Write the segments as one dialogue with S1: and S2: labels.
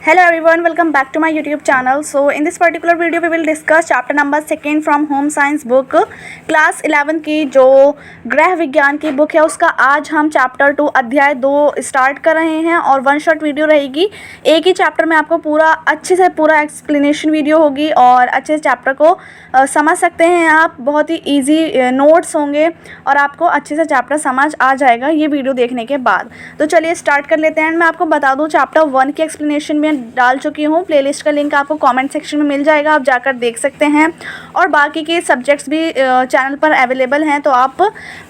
S1: Hello everyone, welcome back to my YouTube channel. So in this particular video we will discuss chapter number 2 from Home Science book class 11 की जो गृह विज्ञान की book है उसका आज हम चैप्टर 2 अध्याय 2 स्टार्ट कर रहे हैं और वन शॉट वीडियो रहेगी। एक ही चैप्टर में आपको पूरा अच्छे से पूरा एक्सप्लेनेशन वीडियो होगी और अच्छे से चैप्टर को समझ सकते हैं आप। बहुत ही इजी नोट्स होंगे और आपको अच्छे से चैप्टर समझ आ जाएगा ये वीडियो देखने के बाद। तो चलिए स्टार्ट कर लेते हैं। मैं आपको बता दूं चैप्टर 1 की एक्सप्लेनेशन में डाल चुकी हूँ। प्लेलिस्ट का लिंक आपको कमेंट सेक्शन में मिल जाएगा, आप जाकर देख सकते हैं। और बाकी के सब्जेक्ट्स भी चैनल पर अवेलेबल हैं, तो आप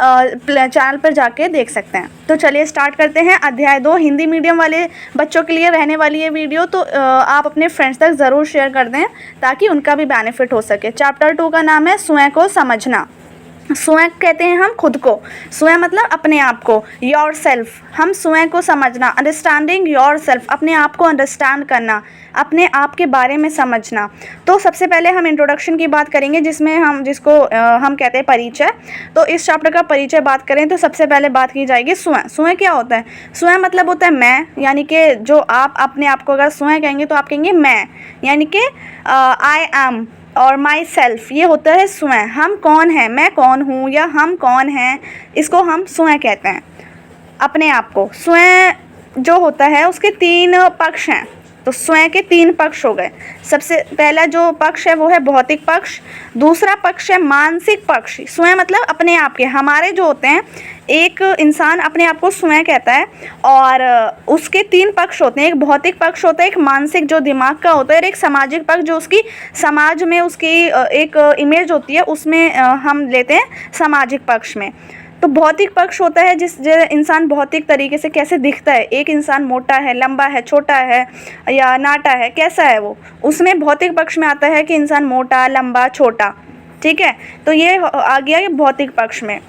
S1: चैनल पर जाके देख सकते हैं। तो चलिए स्टार्ट करते हैं। अध्याय 2 हिंदी मीडियम वाले बच्चों के लिए रहने वाली ये वीडियो, तो आप अपने फ्रेंड्स तक ज़रूर शेयर कर दें ताकि उनका भी बेनिफिट हो सके। चैप्टर 2 का नाम है स्वयं को समझना। स्वयं कहते हैं हम खुद को, स्वयं मतलब अपने आप को, योर सेल्फ। हम स्वयं को समझना, अंडरस्टैंडिंग योर सेल्फ, अपने आप को अंडरस्टैंड करना, अपने आप के बारे में समझना। तो सबसे पहले हम इंट्रोडक्शन की बात करेंगे जिसमें जिसको हम कहते हैं परिचय। तो इस चैप्टर का परिचय बात करें तो सबसे पहले बात की जाएगी स्वयं। स्वयं क्या होता है? स्वयं मतलब होता है मैं, यानी कि जो आप अपने आप को अगर स्वयं कहेंगे तो आप कहेंगे मैं, यानी कि आई एम और माई सेल्फ, ये होता है स्वयं। हम कौन हैं, मैं कौन हूँ या हम कौन हैं, इसको हम स्वयं कहते हैं। अपने आप को स्वयं जो होता है उसके 3 पक्ष हैं। तो स्वयं के 3 पक्ष हो गए। सबसे पहला जो पक्ष है वो है भौतिक पक्ष, दूसरा पक्ष है मानसिक पक्ष। स्वयं मतलब अपने आप के, हमारे जो होते हैं, एक इंसान अपने आप को स्वयं कहता है और उसके 3 पक्ष होते हैं। एक भौतिक पक्ष होता है, एक मानसिक जो दिमाग का होता है, और एक सामाजिक पक्ष जो उसकी समाज में उसकी एक इमेज होती है, उसमें हम लेते हैं सामाजिक पक्ष में। तो भौतिक पक्ष होता है जिस इंसान भौतिक तरीके से कैसे दिखता है। एक इंसान मोटा है, लंबा है, छोटा है या नाटा है, कैसा है वो, उसमें भौतिक पक्ष में आता है कि इंसान मोटा, लंबा, छोटा। ठीक है, तो ये आ गया भौतिक पक्ष में।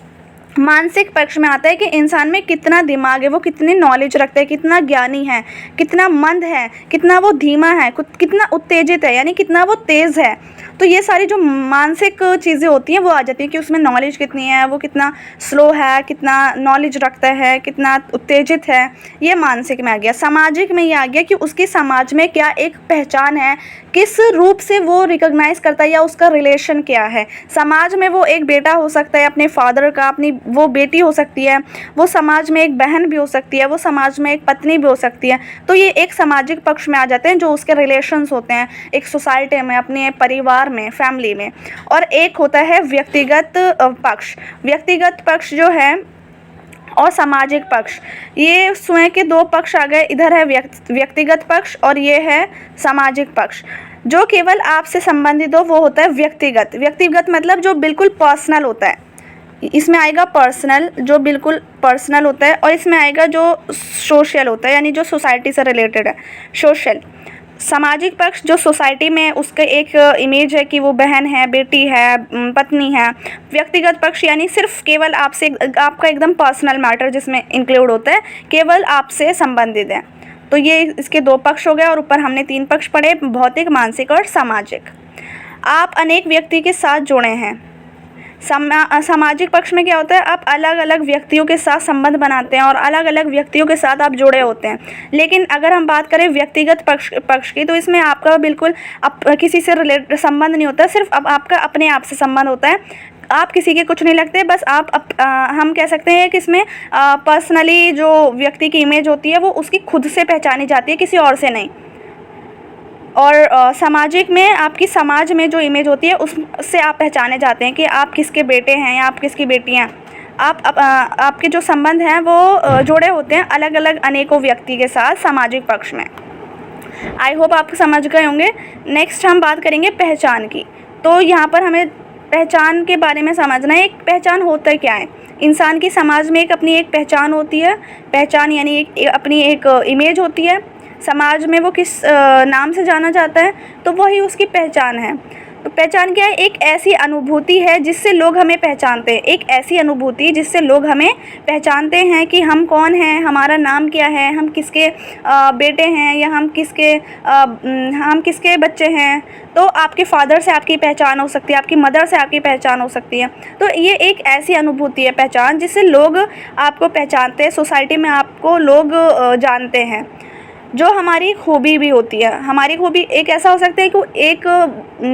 S1: मानसिक पक्ष में आता है कि इंसान में कितना दिमाग है, वो कितनी नॉलेज रखता है, कितना ज्ञानी है, कितना मंद है, कितना वो धीमा है, कितना उत्तेजित है, यानी कितना वो तेज़ है। तो ये सारी जो मानसिक चीज़ें होती हैं वो आ जाती हैं कि उसमें नॉलेज कितनी है, वो कितना स्लो है, कितना नॉलेज रखता है, कितना उत्तेजित है, ये मानसिक में आ गया। सामाजिक में ये आ गया कि उसकी समाज में क्या एक पहचान है, किस रूप से वो रिकॉग्नाइज करता है या उसका रिलेशन क्या है। समाज में वो एक बेटा हो सकता है अपने फादर का, अपनी वो बेटी हो सकती है, वो समाज में एक बहन भी हो सकती है, वो समाज में एक पत्नी भी हो सकती है। तो ये एक सामाजिक पक्ष में आ जाते हैं जो उसके रिलेशंस होते हैं एक सोसाइटी में, अपने परिवार में, फैमिली में। और एक होता है व्यक्तिगत पक्ष। व्यक्तिगत पक्ष जो है और सामाजिक पक्ष, ये स्वयं के 2 पक्ष आ गए। इधर है व्यक्तिगत पक्ष और ये है सामाजिक पक्ष। जो केवल आपसे संबंधित हो वो होता है व्यक्तिगत। व्यक्तिगत मतलब जो बिल्कुल पर्सनल होता है। इसमें आएगा पर्सनल, जो बिल्कुल पर्सनल होता है, और इसमें आएगा जो सोशल होता है, यानी जो सोसाइटी से रिलेटेड है, सोशल। सामाजिक पक्ष जो सोसाइटी में उसका एक इमेज है कि वो बहन है, बेटी है, पत्नी है। व्यक्तिगत पक्ष यानी सिर्फ केवल आपसे, आपका एकदम पर्सनल मैटर जिसमें इंक्लूड होता है, केवल आपसे संबंधित है। तो ये इसके 2 पक्ष हो गए और ऊपर हमने 3 पक्ष पढ़े, भौतिक, मानसिक और सामाजिक। आप अनेक व्यक्ति के साथ जुड़े हैं। सामाजिक पक्ष में क्या होता है, आप अलग अलग व्यक्तियों के साथ संबंध बनाते हैं और अलग अलग व्यक्तियों के साथ आप जुड़े होते हैं। लेकिन अगर हम बात करें व्यक्तिगत पक्ष की, तो इसमें आपका बिल्कुल किसी से संबंध नहीं होता, सिर्फ आपका अपने आप से संबंध होता है। आप किसी के कुछ नहीं लगते, बस हम कह सकते हैं कि इसमें पर्सनली जो व्यक्ति की इमेज होती है वो उसकी खुद से पहचानी जाती है, किसी और से नहीं। और सामाजिक में आपकी समाज में जो इमेज होती है उससे आप पहचाने जाते हैं कि आप किसके बेटे हैं या आप किसकी बेटी हैं। आपके जो संबंध हैं वो जुड़े होते हैं अलग अलग अनेकों व्यक्ति के साथ सामाजिक पक्ष में। आई होप आप समझ गए होंगे। नेक्स्ट हम बात करेंगे पहचान की। तो यहाँ पर हमें पहचान के बारे में समझना है। एक पहचान होता क्या है? इंसान की समाज में अपनी एक पहचान होती है। पहचान यानी अपनी एक इमेज होती है। समाज में वो किस नाम से जाना जाता है, तो वही उसकी पहचान है। तो पहचान क्या है? एक ऐसी अनुभूति है जिससे लोग हमें पहचानते हैं। एक ऐसी अनुभूति जिससे लोग हमें पहचानते हैं कि हम कौन हैं, हमारा नाम क्या है, हम किसके बेटे हैं या हम किसके बच्चे हैं। तो आपके फादर से आपकी पहचान हो सकती है, आपकी मदर से आपकी पहचान हो सकती है। तो ये एक ऐसी अनुभूति है पहचान जिससे लोग आपको पहचानते हैं, सोसाइटी में आपको लोग जानते हैं। जो हमारी खूबी भी होती है। हमारी खूबी एक ऐसा हो सकता है कि एक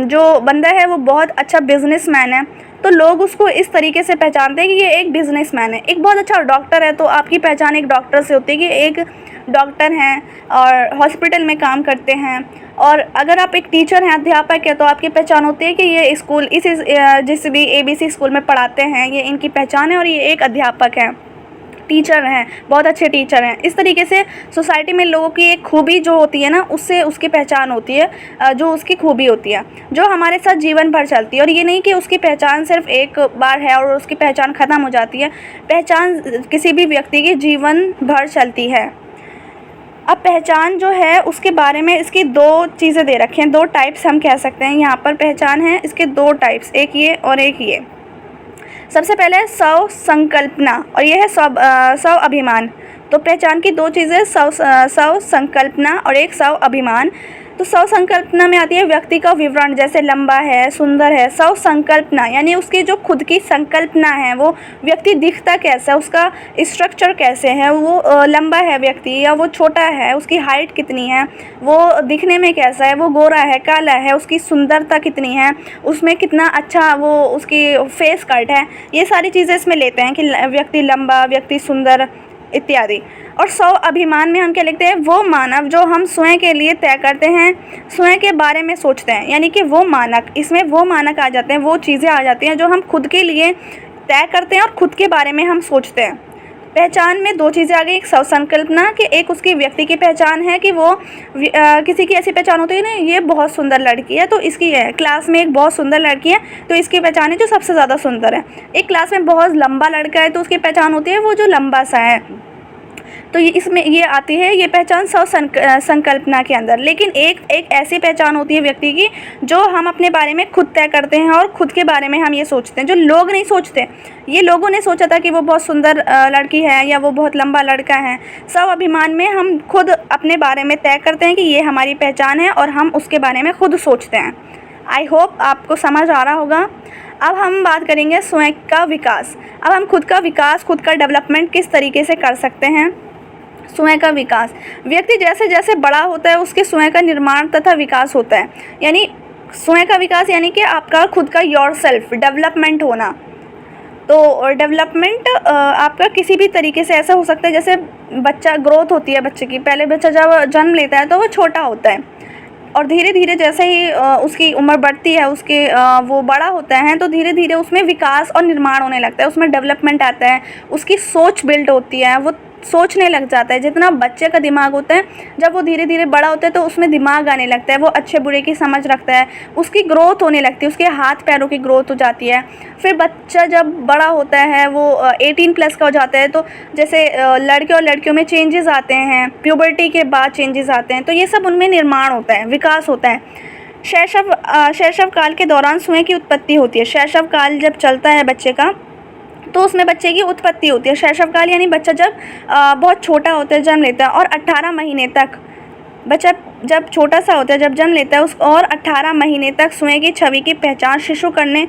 S1: जो बंदा है वो बहुत अच्छा बिजनेसमैन है, तो लोग उसको इस तरीके से पहचानते हैं कि ये एक बिजनेसमैन है। एक बहुत अच्छा डॉक्टर है तो आपकी पहचान एक डॉक्टर से होती है कि एक डॉक्टर हैं और हॉस्पिटल में काम करते हैं। और अगर आप एक टीचर हैं, अध्यापक है, तो आपकी पहचान होती है कि ये स्कूल जिस भी ABC स्कूल में पढ़ाते हैं, ये इनकी पहचान है और ये एक अध्यापक हैं, टीचर हैं, बहुत अच्छे टीचर हैं। इस तरीके से सोसाइटी में लोगों की एक खूबी जो होती है ना, उससे उसकी पहचान होती है, जो उसकी खूबी होती है, जो हमारे साथ जीवन भर चलती है। और ये नहीं कि उसकी पहचान सिर्फ एक बार है और उसकी पहचान ख़त्म हो जाती है। पहचान किसी भी व्यक्ति की जीवन भर चलती है। अब पहचान जो है उसके बारे में इसकी 2 चीज़ें दे रखी हैं, 2 टाइप्स हम कह सकते हैं। यहाँ पर पहचान है इसके 2 टाइप्स, एक ये और एक ये। सबसे पहले है स्व संकल्पना और यह है स्व अभिमान। तो पहचान की 2 चीज़ें, स्व संकल्पना और एक स्व अभिमान। तो स्व संकल्पना में आती है व्यक्ति का विवरण, जैसे लंबा है, सुंदर है। स्व संकल्पना यानी उसकी जो खुद की संकल्पना है, वो व्यक्ति दिखता कैसा है, उसका स्ट्रक्चर कैसे है, वो लंबा है व्यक्ति या वो छोटा है, उसकी हाइट कितनी है, वो दिखने में कैसा है, वो गोरा है, काला है, उसकी सुंदरता कितनी है, उसमें कितना अच्छा वो उसकी फेस कट है। ये सारी चीज़ें इसमें लेते हैं कि व्यक्ति लंबा, व्यक्ति सुंदर इत्यादि। और स्व अभिमान में हम क्या लिखते हैं, वो मानव जो हम स्वयं के लिए तय करते हैं, स्वयं के बारे में सोचते हैं, यानी कि वो मानक, इसमें वो मानक आ जाते हैं, वो चीज़ें आ जाती हैं जो हम खुद के लिए तय करते हैं और खुद के बारे में हम सोचते हैं। पहचान में 2 चीज़ें आ गई, एक स्व संकल्पना कि एक उसकी व्यक्ति की पहचान है कि वो किसी की ऐसी पहचान होती है ना, ये बहुत सुंदर लड़की है तो इसकी है, क्लास में एक बहुत सुंदर लड़की है तो इसकी पहचान है जो सबसे ज़्यादा सुंदर है। एक क्लास में बहुत लंबा लड़का है तो उसकी पहचान होती है वो जो लंबा सा है। तो ये इसमें ये आती है ये पहचान स्व संकल्पना के अंदर। लेकिन एक ऐसी पहचान होती है व्यक्ति की जो हम अपने बारे में खुद तय करते हैं और खुद के बारे में हम ये सोचते हैं, जो लोग नहीं सोचते। ये लोगों ने सोचा था कि वो बहुत सुंदर लड़की है या वो बहुत लंबा लड़का है। स्व अभिमान में हम खुद अपने बारे में तय करते हैं कि ये हमारी पहचान है और हम उसके बारे में खुद सोचते हैं। आई होप आपको समझ आ रहा होगा। अब हम बात करेंगे स्वयं का विकास। अब हम खुद का विकास, खुद का डेवलपमेंट किस तरीके से कर सकते हैं। स्वयं का विकास, व्यक्ति जैसे जैसे बड़ा होता है उसके स्वयं का निर्माण तथा विकास होता है। यानी स्वयं का विकास यानी कि आपका खुद का योर सेल्फ डेवलपमेंट होना। तो डेवलपमेंट आपका किसी भी तरीके से ऐसा हो सकता है, जैसे बच्चा ग्रोथ होती है बच्चे की। पहले बच्चा जब जन्म लेता है तो वो छोटा होता है और धीरे धीरे जैसे ही उसकी उम्र बढ़ती है, उसके वो बड़ा होता है, तो धीरे धीरे उसमें विकास और निर्माण होने लगता है, उसमें डेवलपमेंट आता है, उसकी सोच बिल्ड होती है, वो सोचने लग जाता है। जितना बच्चे का दिमाग होता है, जब वो धीरे धीरे बड़ा होता है तो उसमें दिमाग आने लगता है, वो अच्छे बुरे की समझ रखता है, उसकी ग्रोथ होने लगती है, उसके हाथ पैरों की ग्रोथ हो जाती है। फिर बच्चा जब बड़ा होता है, वो 18+ का हो जाता है, तो जैसे लड़के और लड़कियों में चेंजेस आते हैं, प्यूबर्टी के बाद चेंजेस आते हैं, तो ये सब उनमें निर्माण होता है, विकास होता है। शैशव काल के दौरान स्वयं की उत्पत्ति होती है। शैशव काल जब चलता है बच्चे का तो उसमें बच्चे की उत्पत्ति होती है। शैशव काल यानी बच्चा जब बहुत छोटा होता है, जन्म लेता है, और 18 महीने तक बच्चा जब छोटा सा होता है, जब जन्म लेता है और 18 महीने तक स्वयं की छवि की पहचान शिशु करने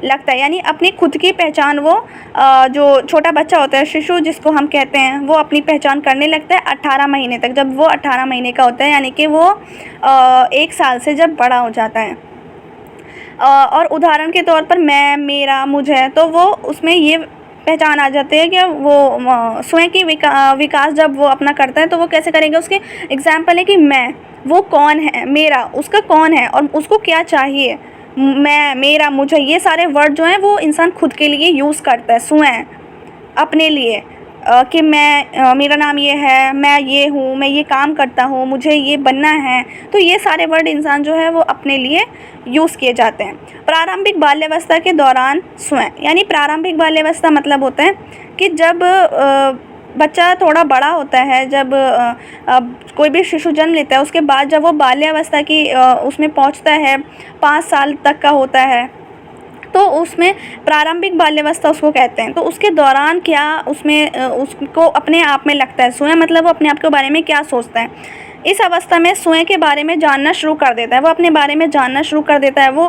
S1: लगता है। यानी अपनी खुद की पहचान वो जो छोटा बच्चा होता है, शिशु जिसको हम कहते हैं, वो अपनी पहचान करने लगता है 18 महीने तक। जब वो 18 महीने का होता है यानी कि वो 1 साल से जब बड़ा हो जाता है। और उदाहरण के तौर पर मैं, मेरा, मुझे, तो वो उसमें ये पहचान आ जाती है कि वो स्वयं की विकास जब वो अपना करता है तो वो कैसे करेंगे। उसके एग्जाम्पल है कि मैं, वो कौन है, मेरा, उसका कौन है और उसको क्या चाहिए। मैं, मेरा, मुझे, ये सारे वर्ड जो हैं वो इंसान खुद के लिए यूज़ करता है, स्वयं अपने लिए, कि मैं, मेरा नाम ये है, मैं ये हूँ, मैं ये काम करता हूँ, मुझे ये बनना है। तो ये सारे वर्ड इंसान जो है वो अपने लिए यूज़ किए जाते हैं। प्रारंभिक बाल्यावस्था के दौरान स्वयं, यानी प्रारंभिक बाल्यावस्था मतलब होता है कि जब बच्चा थोड़ा बड़ा होता है, जब कोई भी शिशु जन्म लेता है, उसके बाद जब वो बाल्यावस्था की उसमें पहुंचता है, 5 साल तक का होता है, तो उसमें प्रारंभिक बाल्यावस्था उसको कहते हैं। तो उसके दौरान क्या उसमें उसको अपने आप में लगता है, स्वयं मतलब वो अपने आप के बारे में क्या सोचता है। इस अवस्था में स्वयं के बारे में जानना शुरू कर देता है, वो अपने बारे में जानना शुरू कर देता है। वो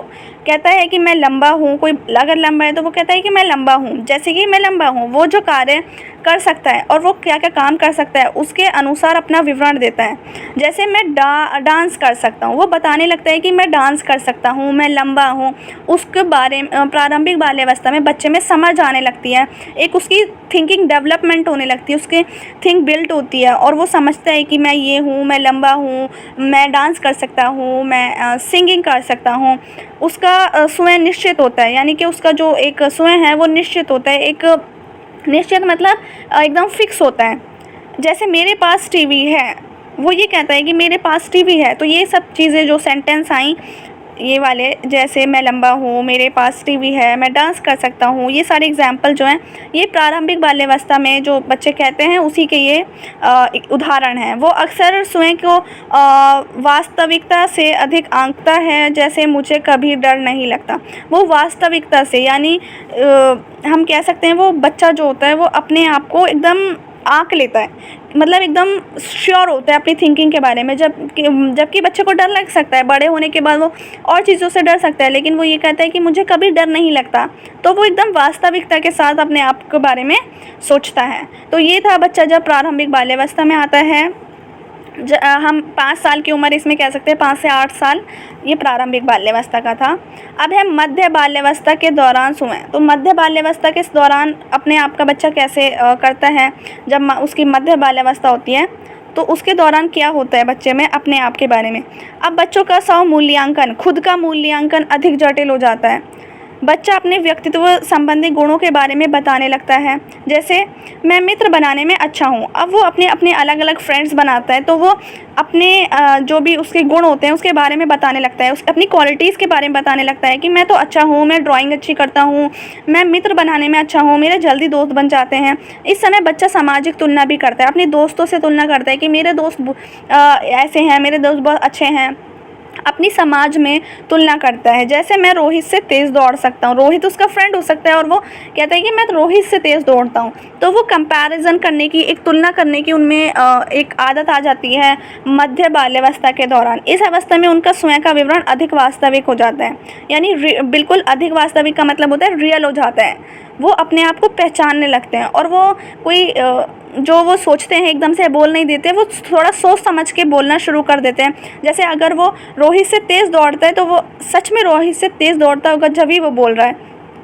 S1: कहता है कि मैं लंबा हूँ, कोई अगर लंबा है तो वो कहता है कि मैं लंबा हूँ, जैसे कि मैं लंबा हूँ। वो जो कार्य कर सकता है और वो क्या क्या काम कर सकता है उसके अनुसार अपना विवरण देता है। जैसे मैं डांस कर सकता हूँ, वो बताने लगता है कि मैं डांस कर सकता हूँ, मैं लंबा हूँ। उसके बारे में प्रारंभिक बाल्यावस्था में बच्चे में समझ आने लगती है, एक उसकी थिंकिंग डेवलपमेंट होने लगती है, उसकी थिंक बिल्ट होती है और वो समझता है कि मैं ये हूँ, मैं लंबा हूँ, मैं डांस कर सकता हूँ, मैं सिंगिंग कर सकता हूँ। उसका स्वयं निश्चित होता है, यानी कि उसका जो एक स्वयं है वो निश्चित होता है। एक निश्चित मतलब एकदम फिक्स होता है। जैसे मेरे पास टीवी है, वो ये कहता है कि मेरे पास टीवी है। तो ये सब चीज़ें जो सेंटेंस आई ये वाले, जैसे मैं लंबा हूँ, मेरे पास टीवी है, मैं डांस कर सकता हूँ, ये सारे एग्जाम्पल जो हैं ये प्रारंभिक बाल्यावस्था में जो बच्चे कहते हैं उसी के ये उदाहरण हैं। वो अक्सर स्वयं को वास्तविकता से अधिक आंकता है, जैसे मुझे कभी डर नहीं लगता। वो वास्तविकता से, यानी हम कह सकते हैं वो बच्चा जो होता है वो अपने आप को एकदम आँक लेता है, मतलब एकदम श्योर होता है अपनी थिंकिंग के बारे में। जबकि बच्चे को डर लग सकता है, बड़े होने के बाद वो और चीज़ों से डर सकता है, लेकिन वो ये कहता है कि मुझे कभी डर नहीं लगता। तो वो एकदम वास्तविकता के साथ अपने आप के बारे में सोचता है। तो ये था बच्चा जब प्रारंभिक बाल्यावस्था में आता है। हम 5 साल की उम्र इसमें कह सकते हैं, 5 से 8 साल ये प्रारंभिक बाल्यावस्था का था। अब है मध्य बाल्यावस्था के दौरान स्वयं। तो मध्य बाल्यावस्था के दौरान अपने आप का बच्चा कैसे करता है, जब उसकी मध्य बाल्यावस्था होती है तो उसके दौरान क्या होता है बच्चे में अपने आप के बारे में। अब बच्चों का स्व मूल्यांकन, खुद का मूल्यांकन अधिक जटिल हो जाता है। बच्चा अपने व्यक्तित्व संबंधी गुणों के बारे में बताने लगता है, जैसे मैं मित्र बनाने में अच्छा हूँ। अब वो अपने अपने अलग अलग फ्रेंड्स बनाता है, तो वो अपने जो भी उसके गुण होते हैं उसके बारे में बताने लगता है, अपनी क्वालिटीज़ के बारे में बताने लगता है कि मैं तो अच्छा हूँ, मैं ड्राइंग अच्छी करता हूँ, मैं मित्र बनाने में अच्छा हूँ, मेरे जल्दी दोस्त बन जाते हैं। इस समय बच्चा सामाजिक तुलना भी करता है, अपने दोस्तों से तुलना करता है कि मेरे दोस्त ऐसे हैं, मेरे दोस्त बहुत अच्छे हैं। अपनी समाज में तुलना करता है, जैसे मैं रोहित से तेज़ दौड़ सकता हूँ। रोहित उसका फ्रेंड हो सकता है और वो कहता है कि मैं तो रोहित से तेज़ दौड़ता हूँ। तो वो कंपैरिजन करने की, एक तुलना करने की उनमें एक आदत आ जाती है मध्य बाल्यावस्था के दौरान। इस अवस्था में उनका स्वयं का विवरण अधिक वास्तविक हो जाता है, यानी बिल्कुल अधिक वास्तविक का मतलब होता है रियल हो जाता है। वो अपने आप को पहचानने लगते हैं और वो कोई जो वो सोचते हैं एकदम से बोल नहीं देते, वो थोड़ा सोच समझ के बोलना शुरू कर देते हैं। जैसे अगर वो रोहित से तेज़ दौड़ता है तो वो सच में रोहित से तेज़ दौड़ता होगा जब ही वो बोल रहा है।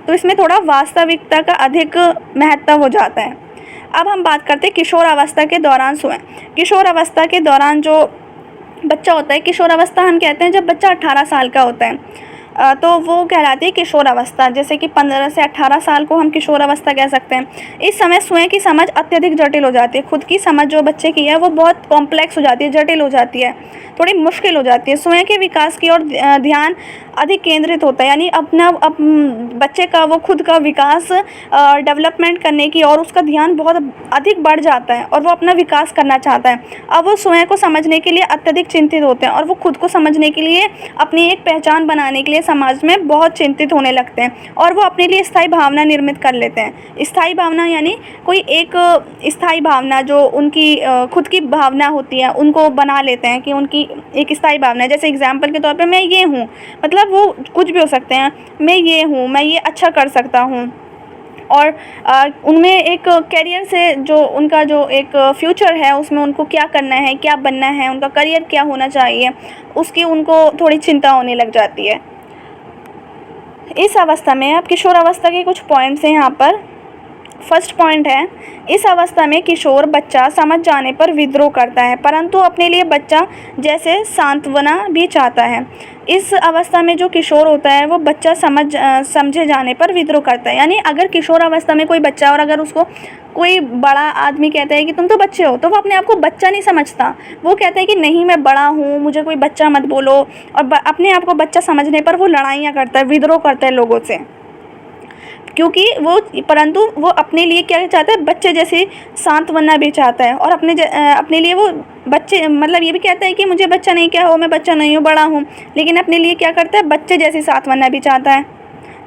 S1: तो इसमें थोड़ा वास्तविकता का अधिक महत्व हो जाता है। अब हम बात करते हैं किशोर अवस्था के दौरान स्वयं। किशोर अवस्था के दौरान जो बच्चा होता है, किशोर अवस्था हम कहते हैं जब बच्चा 18 साल का होता है, तो वो कहलाती है किशोर अवस्था। जैसे कि 15 से 18 साल को हम किशोर अवस्था कह सकते हैं। इस समय स्वयं की समझ अत्यधिक जटिल हो जाती है। खुद की समझ जो बच्चे की है वो बहुत कॉम्प्लेक्स हो जाती है, जटिल हो जाती है, थोड़ी मुश्किल हो जाती है। स्वयं के विकास की ओर ध्यान अधिक केंद्रित होता है, यानी बच्चे का वो खुद का विकास डेवलपमेंट करने की और उसका ध्यान बहुत अधिक बढ़ जाता है और वो अपना विकास करना चाहता है। अब वो स्वयं को समझने के लिए अत्यधिक चिंतित होते हैं और वो खुद को समझने के लिए, अपनी एक पहचान बनाने के लिए समाज में बहुत चिंतित होने लगते हैं और वो अपने लिए स्थायी भावना निर्मित कर लेते हैं। स्थायी भावना यानी कोई एक स्थायी भावना जो उनकी खुद की भावना होती है उनको बना लेते हैं कि उनकी एक स्थायी भावना है। जैसे एग्जाम्पल के तौर पर मैं ये हूँ, मतलब वो कुछ भी हो सकते हैं, मैं ये हूँ, मैं ये अच्छा कर सकता हूँ। और उनमें एक करियर से जो उनका जो एक फ्यूचर है उसमें उनको क्या करना है, क्या बनना है, उनका करियर क्या होना चाहिए, उसकी उनको थोड़ी चिंता होने लग जाती है। इस अवस्था में अब किशोर अवस्था के कुछ पॉइंट्स हैं यहाँ पर। फर्स्ट पॉइंट है, इस अवस्था में किशोर बच्चा समझ जाने पर विद्रोह करता है, परंतु अपने लिए बच्चा जैसे सांत्वना भी चाहता है। इस अवस्था में जो किशोर होता है वो बच्चा समझे जाने पर विद्रोह करता है। यानी अगर किशोर अवस्था में कोई बच्चा और अगर उसको कोई बड़ा आदमी कहता है कि तुम तो बच्चे हो, तो वो अपने आप को बच्चा नहीं समझता। वो कहता है कि नहीं, मैं बड़ा हूँ, मुझे कोई बच्चा मत बोलो। और अपने आप को बच्चा समझने पर वो लड़ाइयाँ करता है, विद्रोह करता है लोगों से, क्योंकि परंतु वो अपने लिए क्या चाहता है, बच्चे जैसे सांत्वना भी चाहता है। और अपने लिए वो बच्चे, मतलब ये भी कहता है कि मुझे बच्चा नहीं क्या हो, मैं बच्चा नहीं हूँ, बड़ा हूँ, लेकिन अपने लिए क्या करता है, बच्चे जैसी सांत्वना भी चाहता है।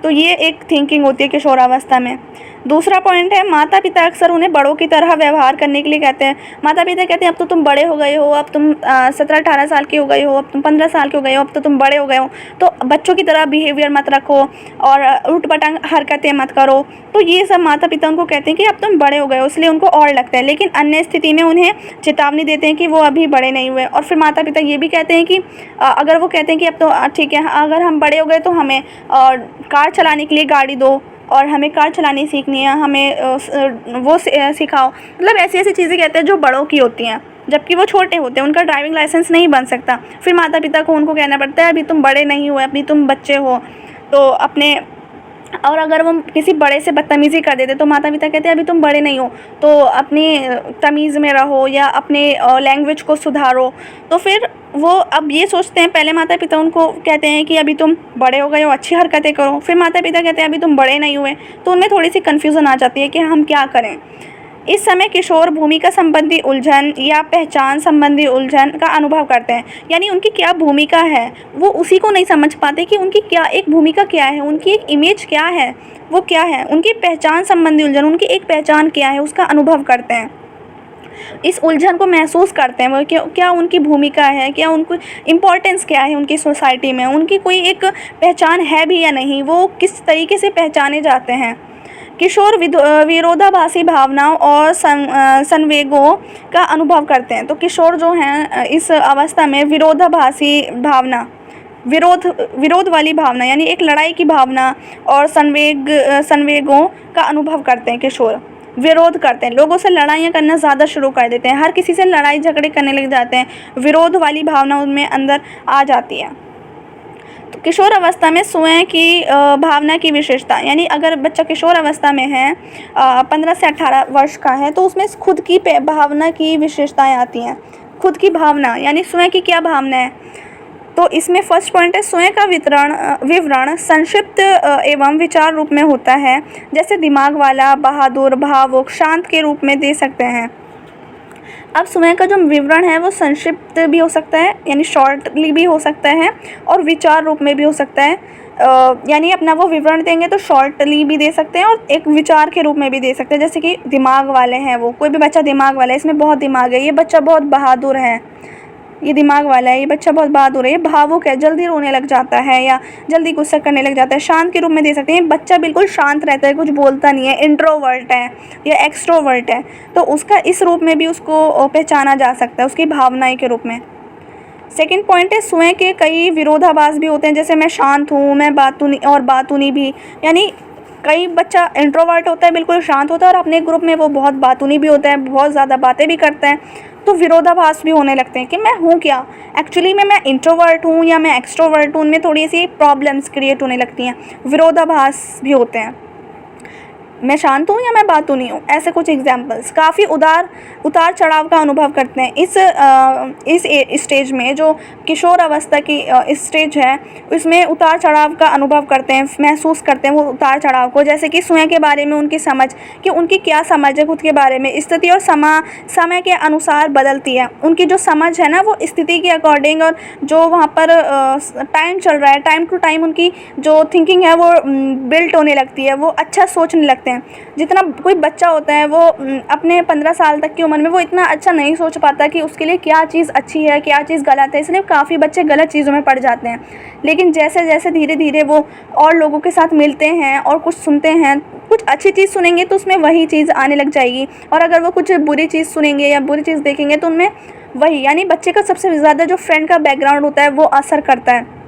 S1: तो ये एक थिंकिंग होती है किशोरावस्था में। दूसरा पॉइंट है, माता पिता अक्सर उन्हें बड़ों की तरह व्यवहार करने के लिए कहते हैं। माता पिता कहते हैं अब तो तुम बड़े हो गए हो, अब तुम 17-18 साल के हो गए हो, अब तुम 15 साल के हो गए हो, अब तो तुम बड़े हो गए हो, तो बच्चों की तरह बिहेवियर मत रखो और उठपटांग हरकतें मत करो। तो ये सब माता पिता उनको कहते हैं कि अब तुम बड़े हो गए हो, इसलिए उनको और लगता है। लेकिन अन्य स्थिति में उन्हें चेतावनी देते हैं कि वो अभी बड़े नहीं हुए। और फिर माता पिता ये भी कहते हैं कि अगर वो कहते हैं कि अब तो ठीक है, अगर हम बड़े हो गए तो हमें कार चलाने के लिए गाड़ी दो और हमें कार चलानी सीखनी है, हमें वो सिखाओ। मतलब ऐसी ऐसी चीज़ें कहते हैं जो बड़ों की होती हैं, जबकि वो छोटे होते हैं, उनका ड्राइविंग लाइसेंस नहीं बन सकता। फिर माता पिता को उनको कहना पड़ता है अभी तुम बड़े नहीं हुए, अभी तुम बच्चे हो, तो अपने। और अगर वो किसी बड़े से बदतमीज़ी कर देते तो माता पिता कहते हैं अभी तुम बड़े नहीं हो, तो अपनी तमीज़ में रहो या अपने लैंग्वेज को सुधारो। तो फिर वो अब ये सोचते हैं, पहले माता पिता उनको कहते हैं कि अभी तुम बड़े हो गए हो, अच्छी हरकतें करो। फिर माता पिता कहते हैं अभी तुम बड़े नहीं हुए, तो उनमें थोड़ी सी कन्फ्यूज़न आ जाती है कि हम क्या करें। इस समय किशोर भूमिका संबंधी उलझन या पहचान संबंधी उलझन का अनुभव करते हैं, यानी उनकी क्या भूमिका है वो उसी को नहीं समझ पाते कि उनकी क्या एक भूमिका क्या है, उनकी एक इमेज क्या है, वो क्या है। उनकी पहचान संबंधी उलझन, उनकी एक पहचान क्या है, उसका अनुभव करते हैं, इस उलझन को महसूस करते हैं। वो क्या उनकी भूमिका है, क्या उनको इम्पोर्टेंस क्या है उनकी सोसाइटी में, उनकी कोई एक पहचान है भी या नहीं, वो किस तरीके से पहचाने जाते हैं। किशोर विरोधाभासी भावनाओं और संवेगों का अनुभव करते हैं। तो किशोर जो हैं इस अवस्था में विरोधाभासी भावना, विरोध वाली भावना, यानी एक लड़ाई की भावना और संवेगों का अनुभव करते हैं। किशोर विरोध करते हैं, लोगों से लड़ाइयाँ करना ज़्यादा शुरू कर देते हैं, हर किसी से लड़ाई झगड़े करने लग जाते हैं, विरोध वाली भावना उनमें अंदर आ जाती है। तो किशोर अवस्था में स्वयं की भावना की विशेषता, यानी अगर बच्चा किशोर अवस्था में है 15 से 18 वर्ष का है, तो उसमें खुद की भावना की विशेषताएं आती हैं। खुद की भावना यानी स्वयं की क्या भावना है, तो इसमें फर्स्ट पॉइंट है स्वयं का विवरण संक्षिप्त एवं विचार रूप में होता है, जैसे दिमाग वाला, बहादुर, भावुक, शांत के रूप में दे सकते हैं। अब स्वयं का जो विवरण है वो संक्षिप्त भी हो सकता है, यानी शॉर्टली भी हो सकता है, और विचार रूप में भी हो सकता है। यानी अपना वो विवरण देंगे तो शॉर्टली भी दे सकते हैं और एक विचार के रूप में भी दे सकते हैं। जैसे कि दिमाग वाले हैं, वो कोई भी बच्चा दिमाग वाला है, इसमें बहुत दिमाग है, ये बच्चा बहुत बहादुर है, ये दिमाग वाला है, ये बच्चा बहुत बहादुर है, ये भावुक है, जल्दी रोने लग जाता है या जल्दी गुस्सा करने लग जाता है। शांत के रूप में दे सकते हैं, बच्चा बिल्कुल शांत रहता है, कुछ बोलता नहीं है, इंट्रोवर्ट है या एक्सट्रोवर्ट है, तो उसका इस रूप में भी उसको पहचाना जा सकता है, उसकी भावनाएं के रूप में। सेकंड पॉइंट है स्वयं के कई विरोधाभास भी होते हैं, जैसे मैं शांत हूँ, मैं बातूनी भी, यानी कई बच्चा इंट्रोवर्ट होता है, बिल्कुल शांत होता है, और अपने ग्रुप में वो बहुत बातूनी भी होता है, बहुत ज़्यादा बातें भी करता है। तो विरोधाभास भी होने लगते हैं कि मैं हूँ क्या, एक्चुअली में मैं इंट्रोवर्ट हूँ या मैं एक्सट्रोवर्ट हूँ, उनमें थोड़ी सी प्रॉब्लम्स क्रिएट होने लगती हैं, विरोधाभास भी होते हैं। मैं शांत हूँ या मैं बातूनी हूँ, ऐसे कुछ एग्जाम्पल्स। काफ़ी उतार चढ़ाव का अनुभव करते हैं इस स्टेज में, जो किशोर अवस्था की स्टेज है, इसमें उतार चढ़ाव का अनुभव करते हैं, महसूस करते हैं वो उतार चढ़ाव को। जैसे कि स्वयं के बारे में उनकी समझ, कि उनकी क्या समझ है खुद के बारे में, स्थिति और समय के अनुसार बदलती है। उनकी जो समझ है ना वो स्थिति के अकॉर्डिंग, और जो वहाँ पर टाइम चल रहा है, टाइम टू टाइम उनकी जो थिंकिंग है वो बिल्ट होने लगती है, वो अच्छा सोचने लगते हैं। जितना कोई बच्चा होता है वो अपने 15 साल तक की उम्र में वो इतना अच्छा नहीं सोच पाता कि उसके लिए क्या चीज़ अच्छी है, क्या चीज़ गलत है, इसलिए काफ़ी बच्चे गलत चीज़ों में पड़ जाते हैं। लेकिन जैसे जैसे धीरे धीरे वो और लोगों के साथ मिलते हैं और कुछ सुनते हैं, कुछ अच्छी चीज़ सुनेंगे तो उसमें वही चीज़ आने लग जाएगी, और अगर वो कुछ बुरी चीज़ सुनेंगे या बुरी चीज़ देखेंगे तो उनमें वही, यानी बच्चे का सबसे ज़्यादा जो फ्रेंड का बैकग्राउंड होता है वो असर करता है।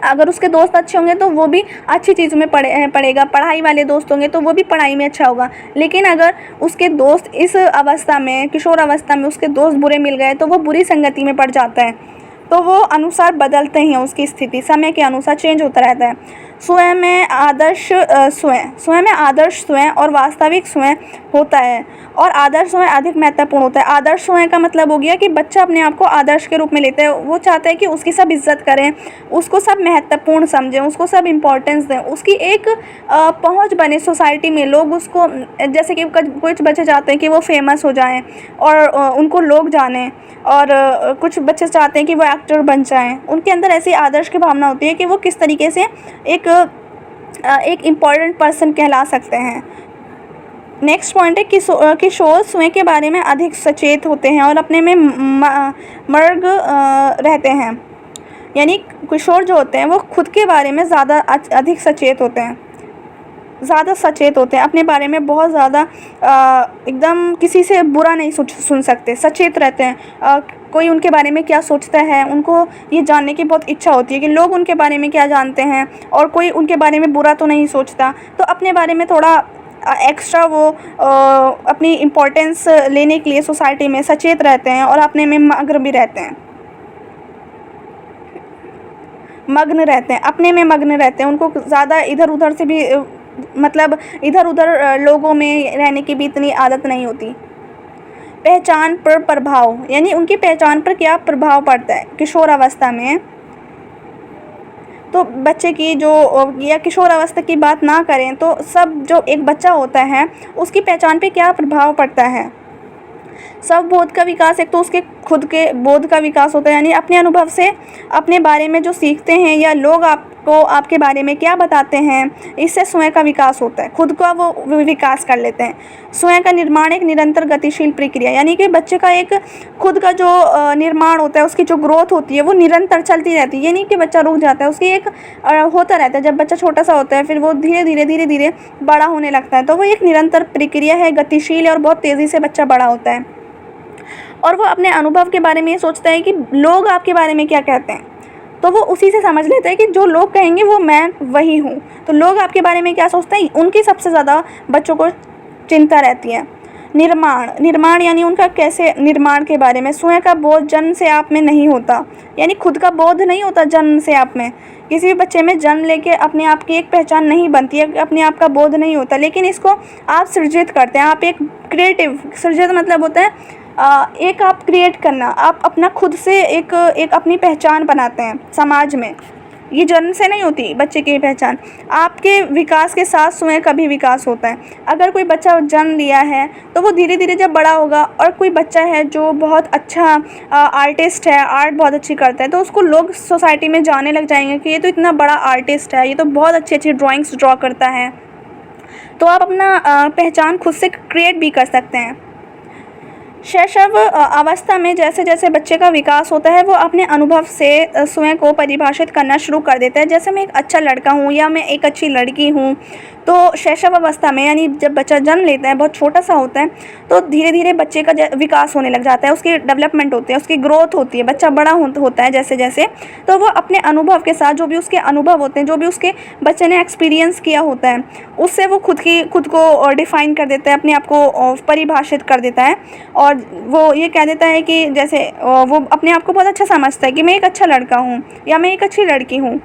S1: अगर उसके दोस्त अच्छे होंगे तो वो भी अच्छी चीज़ों में पढ़ेगा, पढ़ाई वाले दोस्त होंगे तो वो भी पढ़ाई में अच्छा होगा। लेकिन अगर उसके दोस्त इस अवस्था में, किशोर अवस्था में उसके दोस्त बुरे मिल गए तो वो बुरी संगति में पड़ जाता है। तो वो अनुसार बदलते हैं, उसकी स्थिति समय के अनुसार चेंज होता रहता है। स्वयं में आदर्श स्वयं और वास्तविक स्वयं होता है, और आदर्श स्वयं अधिक महत्वपूर्ण होता है। आदर्श स्वयं का मतलब हो गया कि बच्चा अपने आप को आदर्श के रूप में लेता है, वो चाहता है कि उसकी सब इज्जत करें, उसको सब महत्वपूर्ण समझें, उसको सब इम्पोर्टेंस दें, उसकी एक पहुंच बने सोसाइटी में, लोग उसको, जैसे कि कुछ बच्चे चाहते हैं कि वो फेमस हो जाएं और उनको लोग जानें, और कुछ बच्चे चाहते हैं कि वो एक्टर बन जाएं। उनके अंदर ऐसी आदर्श की भावना होती है कि वो किस तरीके से एक इम्पॉर्टेंट पर्सन कहला सकते हैं। नेक्स्ट पॉइंट है किशोर स्वयं के बारे में अधिक सचेत होते हैं और अपने में मर्ग रहते हैं। यानी किशोर जो होते हैं वो खुद के बारे में ज़्यादा अधिक सचेत होते हैं, ज़्यादा सचेत होते हैं अपने बारे में, बहुत ज़्यादा एकदम किसी से बुरा नहीं सुन सकते, सचेत रहते हैं। कोई उनके बारे में क्या सोचता है उनको ये जानने की बहुत इच्छा होती है कि लोग उनके बारे में क्या जानते हैं, और कोई उनके बारे में बुरा तो नहीं सोचता। तो अपने बारे में थोड़ा एक्स्ट्रा वो अपनी इम्पोर्टेंस लेने के लिए सोसाइटी में सचेत रहते हैं और अपने में मग्न भी रहते हैं, अपने में मग्न रहते हैं। उनको ज़्यादा इधर उधर से भी मतलब इधर उधर लोगों में रहने की भी इतनी आदत नहीं होती। पहचान पर प्रभाव, यानी उनकी पहचान पर क्या प्रभाव पड़ता है किशोर अवस्था में। तो बच्चे की जो या किशोर अवस्था की बात ना करें तो सब जो एक बच्चा होता है उसकी पहचान पे क्या प्रभाव पड़ता है। सब बोध का विकास, एक तो उसके खुद के बोध का विकास होता है, यानी अपने अनुभव से अपने बारे में जो सीखते हैं या लोग आपको आपके बारे में क्या बताते हैं, इससे स्वयं का विकास होता है, खुद का वो विकास कर लेते हैं। स्वयं का निर्माण एक निरंतर गतिशील प्रक्रिया, यानी कि बच्चे का एक खुद का जो निर्माण होता है, उसकी जो ग्रोथ होती है वो निरंतर चलती रहती है। ये नहीं कि बच्चा रुक जाता है, उसकी एक होता रहता है। जब बच्चा छोटा सा होता है फिर वो धीरे धीरे बड़ा होने लगता है, तो वो एक निरंतर प्रक्रिया है, गतिशील है और बहुत तेज़ी से बच्चा बड़ा होता है। और वो अपने अनुभव के बारे में ये सोचता है कि लोग आपके बारे में क्या कहते हैं, तो वो उसी से समझ लेता है कि जो लोग कहेंगे वो मैं वही हूँ। तो लोग आपके बारे में क्या सोचते हैं, उनकी सबसे ज़्यादा बच्चों को चिंता रहती है। निर्माण यानी उनका कैसे निर्माण के बारे में। स्वयं का बोध जन्म से आप में नहीं होता, यानी खुद का बोध नहीं होता जन्म से आप में। किसी भी बच्चे में जन्म लेके अपने आप की एक पहचान नहीं बनती है, अपने आप का बोध नहीं होता, लेकिन इसको आप सृजित करते हैं। आप एक क्रिएटिव, सृजित मतलब होता है एक आप क्रिएट करना, आप अपना खुद से एक अपनी पहचान बनाते हैं समाज में। ये जन्म से नहीं होती बच्चे की पहचान, आपके विकास के साथ स्वयं का भी विकास होता है। अगर कोई बच्चा जन्म लिया है तो वो धीरे धीरे जब बड़ा होगा, और कोई बच्चा है जो बहुत अच्छा आर्टिस्ट है, आर्ट बहुत अच्छी करता है, तो उसको लोग सोसाइटी में जाने लग जाएंगे कि ये तो इतना बड़ा आर्टिस्ट है, ये तो बहुत अच्छी अच्छी ड्राइंग्स ड्रॉ करता है। तो आप अपना पहचान खुद से क्रिएट भी कर सकते हैं। शैशव अवस्था में जैसे जैसे बच्चे का विकास होता है वो अपने अनुभव से स्वयं को परिभाषित करना शुरू कर देता है। जैसे मैं एक अच्छा लड़का हूँ या मैं एक अच्छी लड़की हूँ। तो शैशव अवस्था में, यानी जब बच्चा जन्म लेता है, बहुत छोटा सा होता है, तो धीरे धीरे बच्चे का विकास होने लग जाता है, उसकी डेवलपमेंट होती है, उसकी ग्रोथ होती है, बच्चा बड़ा होता है जैसे जैसे। तो वो अपने अनुभव के साथ, जो भी उसके अनुभव होते हैं, जो भी उसके बच्चे ने एक्सपीरियंस किया होता है, उससे वो खुद को डिफ़ाइन कर देता है, अपने आप को परिभाषित कर देता है। और वो ये कह देता है कि जैसे वो अपने आप को बहुत अच्छा समझता है कि मैं एक अच्छा लड़का हूँ या मैं एक अच्छी लड़की हूँ।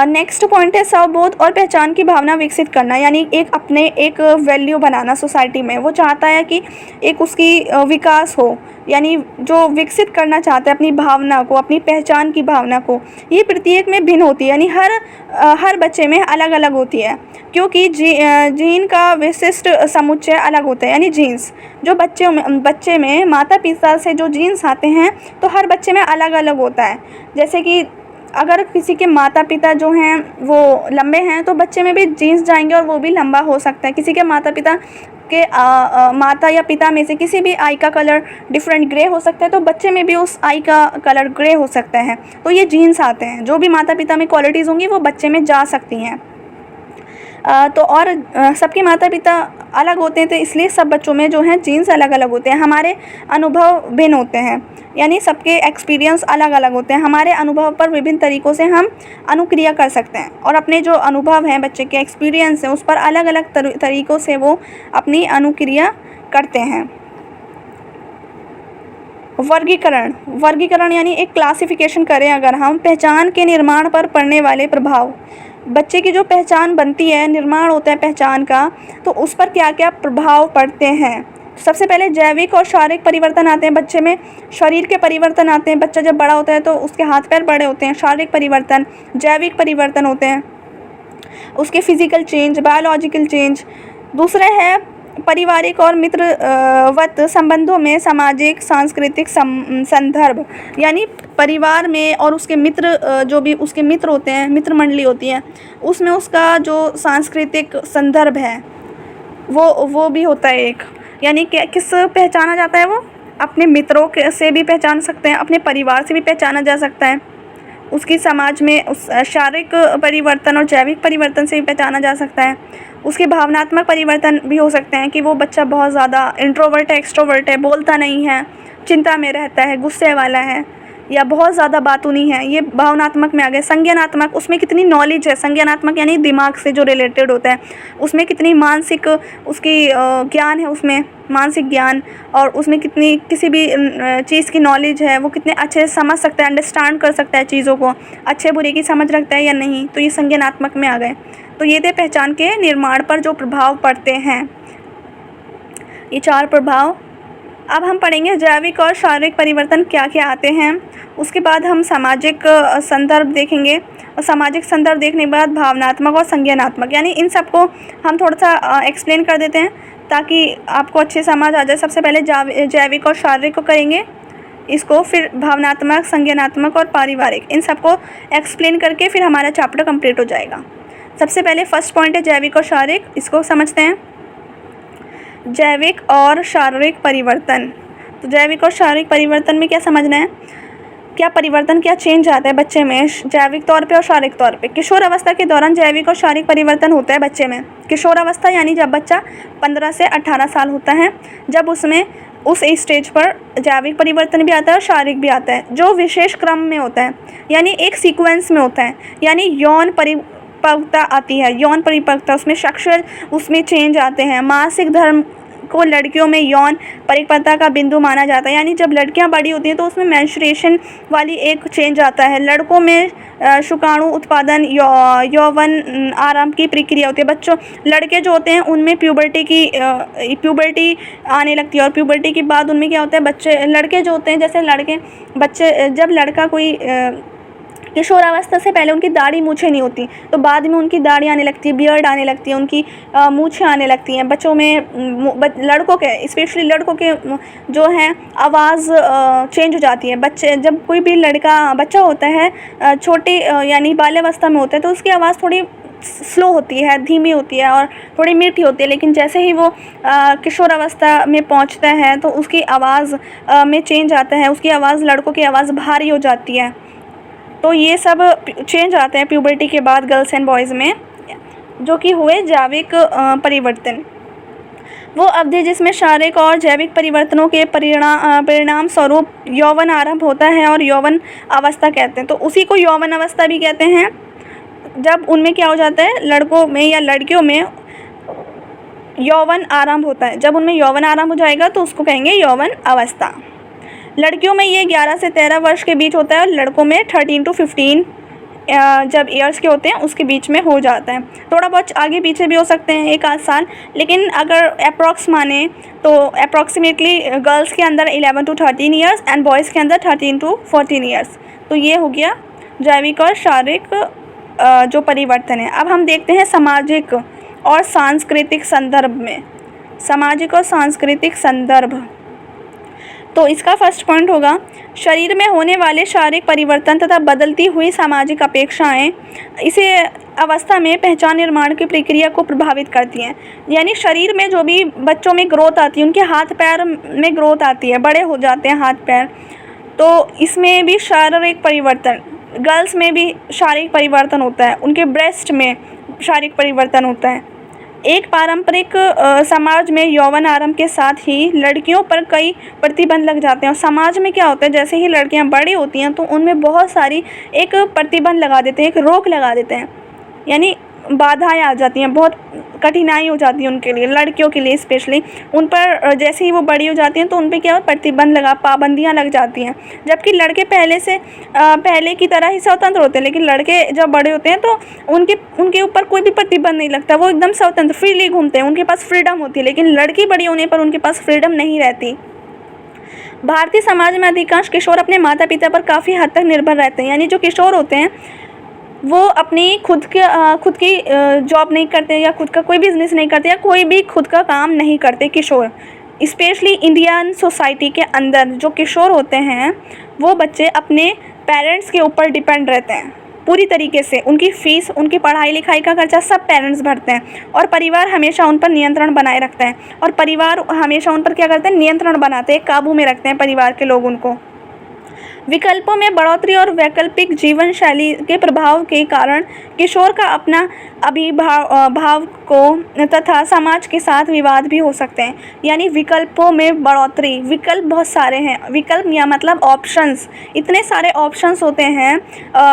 S1: नेक्स्ट पॉइंट है स्वबोध और पहचान की भावना विकसित करना, यानी एक वैल्यू बनाना सोसाइटी में। वो चाहता है कि एक उसकी विकास हो, यानी जो विकसित करना चाहता है अपनी भावना को, अपनी पहचान की भावना को। ये प्रत्येक में भिन्न होती है, यानी हर बच्चे में अलग अलग होती है, क्योंकि जीन का विशिष्ट समुच्चय अलग होता है। यानी जीन्स जो बच्चे में माता पिता से जो जीन्स आते हैं, तो हर बच्चे में अलग अलग होता है। जैसे कि अगर किसी के माता पिता जो हैं वो लंबे हैं, तो बच्चे में भी जीन्स जाएंगे और वो भी लंबा हो सकता है। किसी के माता पिता के माता या पिता में से किसी भी आई का कलर डिफरेंट ग्रे हो सकता है, तो बच्चे में भी उस आई का कलर ग्रे हो सकता है। तो ये जीन्स आते हैं, जो भी माता पिता में क्वालिटीज़ होंगी वो बच्चे में जा सकती हैं। तो और सबके माता पिता अलग होते हैं, तो इसलिए सब बच्चों में जो हैं जीन्स अलग अलग होते हैं। हमारे अनुभव भिन्न होते हैं, यानी सबके एक्सपीरियंस अलग अलग होते हैं। हमारे अनुभव पर विभिन्न तरीक़ों से हम अनुक्रिया कर सकते हैं, और अपने जो अनुभव हैं, बच्चे के एक्सपीरियंस हैं, उस पर अलग अलग तरीक़ों से वो अपनी अनुक्रिया करते हैं। वर्गीकरण यानी एक क्लासिफिकेशन करें अगर हम पहचान के निर्माण पर पड़ने वाले प्रभाव। बच्चे की जो पहचान बनती है, निर्माण होता है पहचान का, तो उस पर क्या क्या प्रभाव पड़ते हैं। सबसे पहले जैविक और शारीरिक परिवर्तन आते हैं बच्चे में। शरीर के परिवर्तन आते हैं, बच्चा जब बड़ा होता है तो उसके हाथ पैर बड़े होते हैं, शारीरिक परिवर्तन। जैविक परिवर्तन होते हैं, उसके फिजिकल चेंज, बायोलॉजिकल चेंज। दूसरा है पारिवारिक और मित्रवत संबंधों में सामाजिक सांस्कृतिक संदर्भ, यानी परिवार में और उसके मित्र, जो भी उसके मित्र होते हैं, मित्र मंडली होती है, उसमें उसका जो सांस्कृतिक संदर्भ है, वो भी होता है एक, यानी कि किस पहचाना जाता है, वो अपने मित्रों के से भी पहचान सकते हैं, अपने परिवार से भी पहचाना जा सकता है, उसकी समाज में उस शारीरिक परिवर्तन और जैविक परिवर्तन से भी पहचाना जा सकता है। उसके भावनात्मक परिवर्तन भी हो सकते हैं कि वो बच्चा बहुत ज़्यादा इंट्रोवर्ट है, एक्सट्रोवर्ट है, बोलता नहीं है, चिंता में रहता है, गुस्से वाला है, या बहुत ज़्यादा बातूनी है। ये भावनात्मक में आ गए। संज्ञानात्मक, उसमें कितनी नॉलेज है, संज्ञानात्मक यानी दिमाग से जो रिलेटेड होता है, उसमें कितनी मानसिक उसकी ज्ञान है, उसमें मानसिक ज्ञान, और उसमें कितनी किसी भी चीज़ की नॉलेज है, वो कितने अच्छे से समझ सकता है, अंडरस्टैंड कर सकता है चीज़ों को, अच्छे बुरे की समझ रखता है या नहीं। तो ये संज्ञानात्मक में आ गए। तो ये थे पहचान के निर्माण पर जो प्रभाव पड़ते हैं, ये 4 प्रभाव। अब हम पढ़ेंगे जैविक और शारीरिक परिवर्तन क्या क्या आते हैं। उसके बाद हम सामाजिक संदर्भ देखेंगे, और सामाजिक संदर्भ देखने के बाद भावनात्मक और संज्ञानात्मक, यानी इन सबको हम थोड़ा सा एक्सप्लेन कर देते हैं ताकि आपको अच्छे समझ आ जाए। सबसे पहले जैविक और शारीरिक को करेंगे, इसको फिर भावनात्मक, संज्ञानात्मक और पारिवारिक, इन सबको एक्सप्लेन करके फिर हमारा चैप्टर कंप्लीट हो जाएगा। सबसे पहले फर्स्ट पॉइंट है जैविक और शारीरिक, इसको समझते हैं। जैविक और शारीरिक परिवर्तन। तो जैविक और शारीरिक परिवर्तन में क्या समझना है, क्या परिवर्तन, क्या चेंज आता है बच्चे में जैविक तौर पे और शारीरिक तौर पे। किशोर अवस्था के दौरान जैविक और शारीरिक परिवर्तन होता है बच्चे में। किशोर अवस्था यानी जब बच्चा 15 से 18 साल होता है, जब उसमें उस स्टेज पर जैविक परिवर्तन भी आता है और शारीरिक भी आता है, जो विशेष क्रम में होता है, यानी एक सीक्वेंस में होता है। यानी यौन परिपक्वता आती है, यौन परिपक्वता, उसमें सेक्सुअल उसमें चेंज आते हैं। मासिक धर्म को लड़कियों में यौन परिपक्वता का बिंदु माना जाता है, यानी जब लड़कियां बड़ी होती हैं तो उसमें मेंस्ट्रुएशन वाली एक चेंज आता है। लड़कों में शुक्राणु उत्पादन, यौवन आरंभ की प्रक्रिया होती है। बच्चों, लड़के जो होते हैं उनमें प्यूबर्टी आने लगती है, और प्यूबर्टी के बाद उनमें क्या होता है, बच्चे लड़के जो होते हैं, जैसे बच्चे जब लड़का कोई किशोर अवस्था से पहले उनकी दाढ़ी मूछें नहीं होती, तो बाद में उनकी दाढ़ी आने लगती है, बियर्ड आने लगती है, उनकी मूछें आने लगती हैं। बच्चों में लड़कों के, स्पेशली लड़कों के जो हैं आवाज़ चेंज हो जाती है। बच्चे, जब कोई भी बच्चा होता है छोटे यानी बाल्यावस्था में होता है, तो उसकी आवाज़ थोड़ी स्लो होती है, धीमी होती है और थोड़ी मीठी होती है। लेकिन जैसे ही वो किशोर अवस्था में पहुंचता है तो उसकी आवाज़ में चेंज आता है, उसकी आवाज़, लड़कों की आवाज़ भारी हो जाती है। तो ये सब चेंज आते हैं प्यूबर्टी के बाद गर्ल्स एंड बॉयज़ में, जो कि हुए जैविक परिवर्तन। वो अवधि जिसमें शारीरिक और जैविक परिवर्तनों के परिणाम स्वरूप यौवन आरंभ होता है और यौवन अवस्था कहते हैं। तो उसी को यौवन अवस्था भी कहते हैं, जब उनमें क्या हो जाता है, लड़कों में या लड़कियों में यौवन आरंभ होता है। जब उनमें यौवन आरंभ हो जाएगा तो उसको कहेंगे यौवन अवस्था। लड़कियों में ये 11 से 13 वर्ष के बीच होता है, और लड़कों में 13 to 15 जब ईयर्स के होते हैं उसके बीच में हो जाता है। थोड़ा बहुत आगे पीछे भी हो सकते हैं, 1 आध साल, लेकिन अगर अप्रॉक्स माने तो अप्रॉक्सीमेटली गर्ल्स के अंदर 11 to 13 ईयर्स एंड बॉयज़ के अंदर 13 to 14 ईयर्स। तो ये हो गया जैविक और शारीरिक जो परिवर्तन है। अब हम देखते हैं सामाजिक और सांस्कृतिक संदर्भ में। सामाजिक और सांस्कृतिक संदर्भ, तो इसका फर्स्ट पॉइंट होगा शरीर में होने वाले शारीरिक परिवर्तन तथा बदलती हुई सामाजिक अपेक्षाएं इसे अवस्था में पहचान निर्माण की प्रक्रिया को प्रभावित करती हैं। यानी शरीर में जो भी बच्चों में ग्रोथ आती है, उनके हाथ पैर में ग्रोथ आती है, बड़े हो जाते हैं हाथ पैर, तो इसमें भी शारीरिक परिवर्तन, गर्ल्स में भी शारीरिक परिवर्तन होता है, उनके ब्रेस्ट में शारीरिक परिवर्तन होता है। एक पारंपरिक समाज में यौवन आरंभ के साथ ही लड़कियों पर कई प्रतिबंध लग जाते हैं। और समाज में क्या होता है, जैसे ही लड़कियां बड़ी होती हैं तो उनमें बहुत सारी एक प्रतिबंध लगा देते हैं, एक रोक लगा देते हैं, यानी बाधाएं आ जाती हैं, बहुत कठिनाई हो जाती है उनके लिए, लड़कियों के लिए स्पेशली। उन पर जैसे ही वो बड़ी हो जाती हैं तो उन पर क्या प्रतिबंध पाबंदियां लग जाती हैं। जबकि लड़के पहले की तरह ही स्वतंत्र होते हैं, लेकिन लड़के जब बड़े होते हैं तो उनके ऊपर कोई भी प्रतिबंध नहीं लगता, वो एकदम स्वतंत्र फ्रीली घूमते हैं, उनके पास फ्रीडम होती है। लेकिन लड़की बड़ी होने पर उनके पास फ्रीडम नहीं रहती। भारतीय समाज में अधिकांश किशोर अपने माता पिता पर काफ़ी हद तक निर्भर रहते हैं। यानी जो किशोर होते हैं वो अपनी खुद की जॉब नहीं करते, या खुद का कोई बिज़नेस नहीं करते, या कोई भी खुद का काम नहीं करते किशोर। स्पेशली इंडियन सोसाइटी के अंदर जो किशोर होते हैं वो बच्चे अपने पेरेंट्स के ऊपर डिपेंड रहते हैं। पूरी तरीके से। उनकी फ़ीस, उनकी पढ़ाई लिखाई का खर्चा सब पेरेंट्स भरते हैं और परिवार हमेशा उन पर नियंत्रण बनाए रखते हैं और परिवार हमेशा उन पर क्या करते हैं, नियंत्रण बनाते हैं, काबू में रखते हैं परिवार के लोग उनको। विकल्पों में बढ़ोतरी और वैकल्पिक जीवन शैली के प्रभाव के कारण किशोर का अपना भाव को तथा समाज के साथ विवाद भी हो सकते हैं। यानी विकल्पों में बढ़ोतरी, विकल्प बहुत सारे हैं, विकल्प या मतलब ऑप्शंस, इतने सारे ऑप्शंस होते हैं,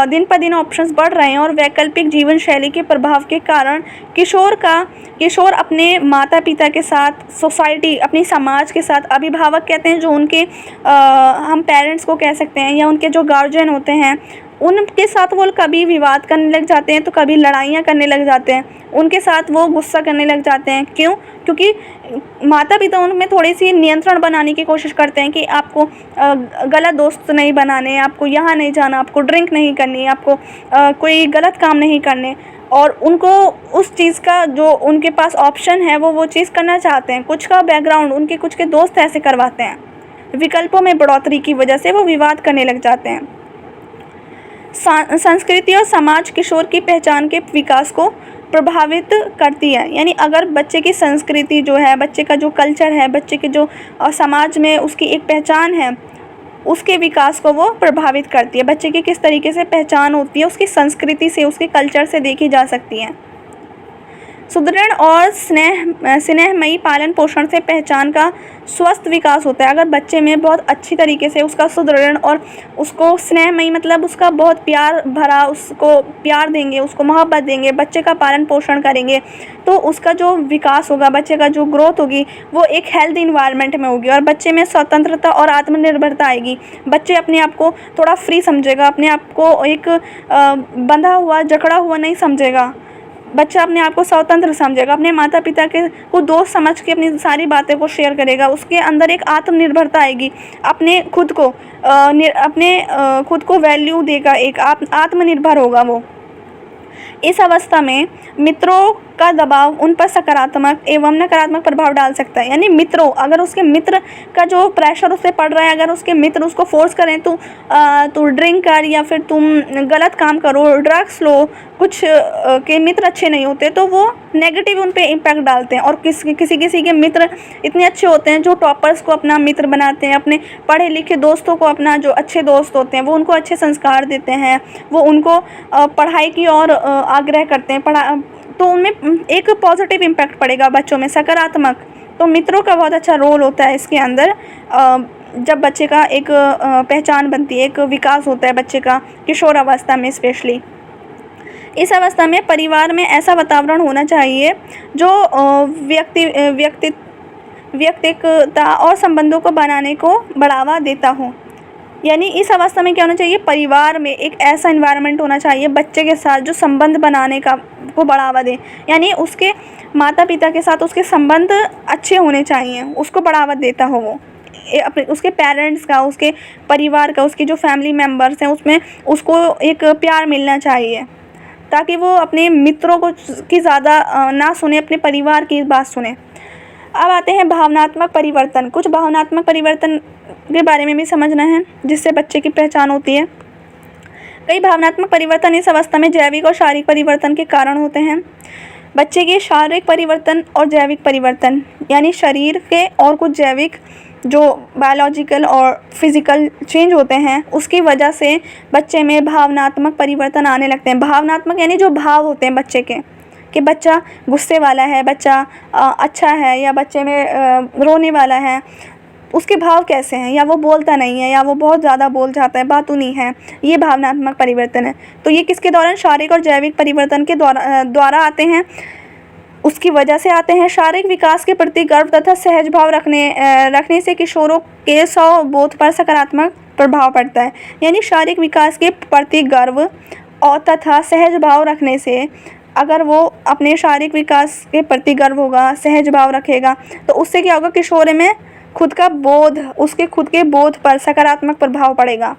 S1: दिन पर दिन ऑप्शंस बढ़ रहे हैं और वैकल्पिक जीवन शैली के प्रभाव के कारण किशोर अपने माता पिता के साथ, सोसाइटी, अपनी समाज के साथ, अभिभावक कहते हैं जो उनके हम पेरेंट्स को कह सकते हैं या उनके जो गार्जियन होते हैं उनके साथ वो कभी विवाद करने लग जाते हैं तो कभी लड़ाइयाँ करने लग जाते हैं, उनके साथ वो गुस्सा करने लग जाते हैं। क्यों? क्योंकि माता पिता उनमें थोड़ी सी नियंत्रण बनाने की कोशिश करते हैं कि आपको गलत दोस्त नहीं बनाने, आपको यहाँ नहीं जाना, आपको ड्रिंक नहीं करनी, आपको कोई गलत काम नहीं करने, और उनको उस चीज़ का जो उनके पास ऑप्शन है वो चीज़ करना चाहते हैं। कुछ का बैकग्राउंड उनके कुछ के दोस्त ऐसे करवाते हैं। विकल्पों में बढ़ोतरी की वजह से वो विवाद करने लग जाते हैं। संस्कृति और समाज किशोर की पहचान के विकास को प्रभावित करती है। यानी अगर बच्चे की संस्कृति जो है, बच्चे का जो कल्चर है, बच्चे के जो समाज में उसकी एक पहचान है, उसके विकास को वो प्रभावित करती है। बच्चे की किस तरीके से पहचान होती है उसकी संस्कृति से, उसके कल्चर से देखी जा सकती है। सुदृढ़ और स्नेहमयी पालन पोषण से पहचान का स्वस्थ विकास होता है। अगर बच्चे में बहुत अच्छी तरीके से उसका सुदृढ़ और उसको स्नेहमयी मतलब उसका बहुत प्यार भरा, उसको प्यार देंगे, उसको मोहब्बत देंगे, बच्चे का पालन पोषण करेंगे, तो उसका जो विकास होगा, बच्चे का जो ग्रोथ होगी वो एक हेल्दी इन्वायरमेंट में होगी और बच्चे में स्वतंत्रता और आत्मनिर्भरता आएगी। बच्चे अपने आप को थोड़ा फ्री समझेगा, अपने आप को एक बंधा हुआ, जकड़ा हुआ नहीं समझेगा। बच्चा अपने आप को स्वतंत्र समझेगा, अपने माता पिता को दोस्त समझ के अपनी सारी बातें को शेयर करेगा। उसके अंदर एक आत्मनिर्भरता आएगी, अपने खुद को वैल्यू देगा, एक आत्मनिर्भर होगा वो। इस अवस्था में मित्रों का दबाव उन पर सकारात्मक एवं नकारात्मक प्रभाव डाल सकता है। यानी मित्रों, अगर उसके मित्र का जो प्रेशर उस पर पड़ रहा है, अगर उसके मित्र उसको फोर्स करें तू ड्रिंक कर या फिर तुम गलत काम करो, ड्रग्स लो, कुछ के मित्र अच्छे नहीं होते तो वो नेगेटिव उन पे इम्पैक्ट डालते हैं। और किसी के मित्र इतने अच्छे होते हैं जो टॉपर्स को अपना मित्र बनाते हैं, अपने पढ़े लिखे दोस्तों को अपना जो अच्छे दोस्त होते हैं वो उनको अच्छे संस्कार देते हैं, वो उनको पढ़ाई की ओर आग्रह करते हैं, तो उनमें एक पॉजिटिव इम्पैक्ट पड़ेगा बच्चों में, सकारात्मक। तो मित्रों का बहुत अच्छा रोल होता है इसके अंदर। जब बच्चे का एक पहचान बनती है, एक विकास होता है बच्चे का किशोर अवस्था में स्पेशली। इस अवस्था में परिवार में ऐसा वातावरण होना चाहिए जो व्यक्तिगता और संबंधों को बनाने को बढ़ावा देता हो। यानी इस अवस्था में क्या होना चाहिए, परिवार में एक ऐसा एनवायरनमेंट होना चाहिए बच्चे के साथ जो संबंध बनाने को बढ़ावा दे। यानी उसके माता पिता के साथ उसके संबंध अच्छे होने चाहिए, उसको बढ़ावा देता हो वो, अपने उसके पेरेंट्स का, उसके परिवार का, उसके जो फैमिली मेम्बर्स हैं उसमें उसको एक प्यार मिलना चाहिए, ताकि वो अपने मित्रों को की ज़्यादा ना सुने, अपने परिवार की बात सुने। अब आते हैं भावनात्मक परिवर्तन। कुछ भावनात्मक परिवर्तन के बारे में भी समझना है जिससे बच्चे की पहचान होती है। कई भावनात्मक परिवर्तन इस अवस्था में जैविक और शारीरिक परिवर्तन के कारण होते हैं। बच्चे के शारीरिक परिवर्तन और जैविक परिवर्तन, यानी शरीर के और कुछ जैविक जो बायोलॉजिकल और फिज़िकल चेंज होते हैं उसकी वजह से बच्चे में भावनात्मक परिवर्तन आने लगते हैं। भावनात्मक यानी जो भाव होते हैं बच्चे के, कि बच्चा गुस्से वाला है, बच्चा अच्छा है, या बच्चे में रोने वाला है, उसके भाव कैसे हैं, या वो बोलता नहीं है, या वो बहुत ज़्यादा बोल जाता है, बातूनी है, ये भावनात्मक परिवर्तन है। तो ये किसके दौरान, शारीरिक और जैविक परिवर्तन के द्वारा आते हैं, उसकी वजह से आते हैं। शारीरिक विकास के प्रति गर्व तथा सहज भाव रखने से किशोरों के स्वबोध पर सकारात्मक प्रभाव पड़ता है। यानी शारीरिक विकास के प्रति गर्व और तथा सहज भाव रखने से, अगर वो अपने शारीरिक विकास के प्रति गर्व होगा, सहज भाव रखेगा, तो उससे क्या होगा, किशोर में खुद का बोध, उसके खुद के बोध पर सकारात्मक प्रभाव पड़ेगा।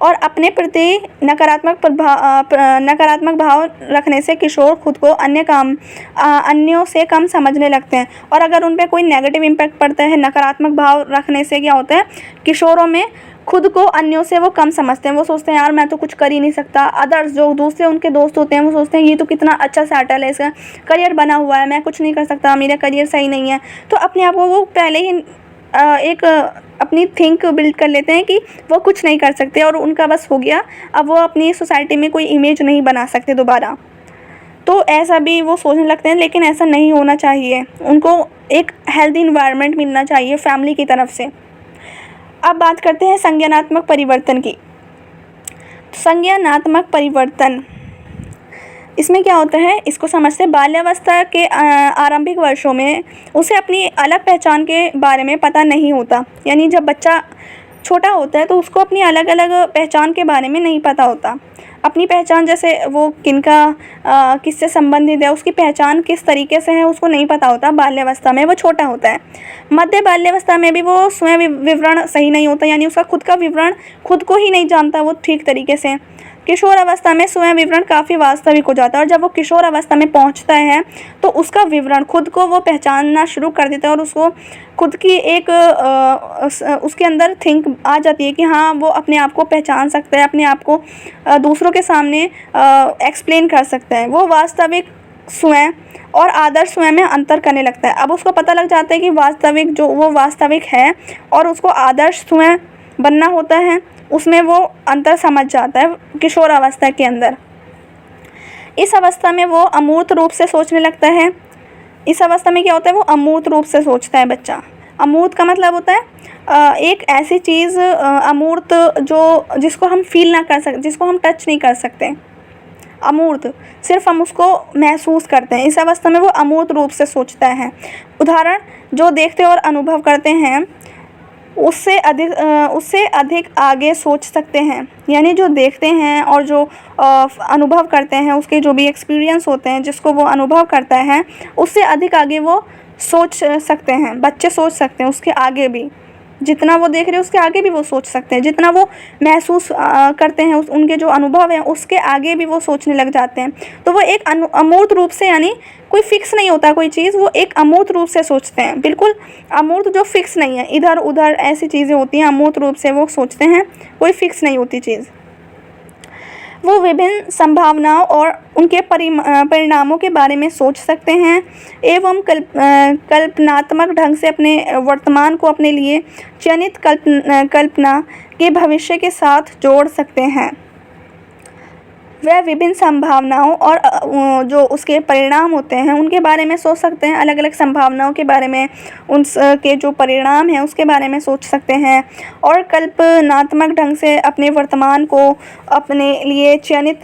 S1: और अपने प्रति नकारात्मक भाव रखने से किशोर खुद को अन्यों से कम समझने लगते हैं। और अगर उन पे कोई नेगेटिव इम्पैक्ट पड़ता है, नकारात्मक भाव रखने से क्या होता है, किशोरों में खुद को अन्यों से वो कम समझते हैं। वो सोचते हैं यार मैं तो कुछ कर ही नहीं सकता। अदर्स जो दूसरे उनके दोस्त होते हैं वो सोचते हैं ये तो कितना अच्छा सेटल है, इसका करियर बना हुआ है, मैं कुछ नहीं कर सकता, मेरा करियर सही नहीं है। तो अपने आप को वो पहले ही अपनी थिंक बिल्ड कर लेते हैं कि वो कुछ नहीं कर सकते और उनका बस हो गया, अब वो अपनी सोसाइटी में कोई इमेज नहीं बना सकते दोबारा। तो ऐसा भी वो सोचने लगते हैं, लेकिन ऐसा नहीं होना चाहिए। उनको एक हेल्दी इन्वायरमेंट मिलना चाहिए फैमिली की तरफ से। अब बात करते हैं संज्ञानात्मक परिवर्तन की। संज्ञानात्मक परिवर्तन, इसमें क्या होता है, इसको समझते हैं। बाल्यावस्था के आरंभिक वर्षों में उसे अपनी अलग पहचान के बारे में पता नहीं होता। यानी जब बच्चा छोटा होता है तो उसको अपनी अलग अलग पहचान के बारे में नहीं पता होता। अपनी पहचान, जैसे वो किससे संबंधित है, उसकी पहचान किस तरीके से है, उसको नहीं पता होता बाल्यावस्था में, वो छोटा होता है। मध्य बाल्यावस्था में भी वो स्वयं विवरण सही नहीं होता, यानी उसका खुद का विवरण खुद को ही नहीं जानता वो ठीक तरीके से। किशोर अवस्था में स्वयं विवरण काफ़ी वास्तविक हो जाता है और जब वो किशोर अवस्था में पहुंचता है तो उसका विवरण खुद को वो पहचानना शुरू कर देता है और उसको खुद की एक उसके अंदर थिंक आ जाती है कि हाँ वो अपने आप को पहचान सकता है, अपने आप को दूसरों के सामने एक्सप्लेन कर सकता है। वो वास्तविक स्वयं और आदर्श स्वयं में अंतर करने लगता है। अब उसको पता लग जाता है कि वास्तविक जो वो वास्तविक है और उसको आदर्श स्वयं बनना होता है, उसमें वो अंतर समझ जाता है किशोर अवस्था के अंदर। इस अवस्था में वो अमूर्त रूप से सोचने लगता है। इस अवस्था में क्या होता है, वो अमूर्त रूप से सोचता है बच्चा। अमूर्त का मतलब होता है एक ऐसी चीज़, अमूर्त जो जिसको हम फील ना कर सकते, जिसको हम टच नहीं कर सकते। अमूर्त सिर्फ हम उसको महसूस करते हैं। इस अवस्था में वो अमूर्त रूप से सोचता है। उदाहरण, जो देखते और अनुभव करते हैं उससे अधिक आगे सोच सकते हैं। यानी जो देखते हैं और जो अनुभव करते हैं, उसके जो भी एक्सपीरियंस होते हैं जिसको वो अनुभव करता है, उससे अधिक आगे वो सोच सकते हैं। बच्चे सोच सकते हैं उसके आगे भी, जितना वो देख रहे हैं उसके आगे भी वो सोच सकते हैं। जितना वो महसूस करते हैं, उनके जो अनुभव हैं उसके आगे भी वो सोचने लग जाते हैं। तो वो एक अमूर्त रूप से, यानी कोई फिक्स नहीं होता कोई चीज़, वो एक अमूर्त रूप से सोचते हैं। बिल्कुल अमूर्त जो फिक्स नहीं है, इधर उधर ऐसी चीज़ें होती हैं, अमूर्त रूप से वो सोचते हैं, कोई फिक्स नहीं होती चीज़। वो विभिन्न संभावनाओं और उनके परिणामों के बारे में सोच सकते हैं एवं कल्पनात्मक ढंग से अपने वर्तमान को अपने लिए चयनित कल्पना के भविष्य के साथ जोड़ सकते हैं। वह विभिन्न संभावनाओं और जो उसके परिणाम होते हैं उनके बारे में सोच सकते हैं। अलग अलग संभावनाओं के बारे में, उनके जो परिणाम हैं उसके बारे में सोच सकते हैं और कल्पनात्मक ढंग से अपने वर्तमान को अपने लिए चयनित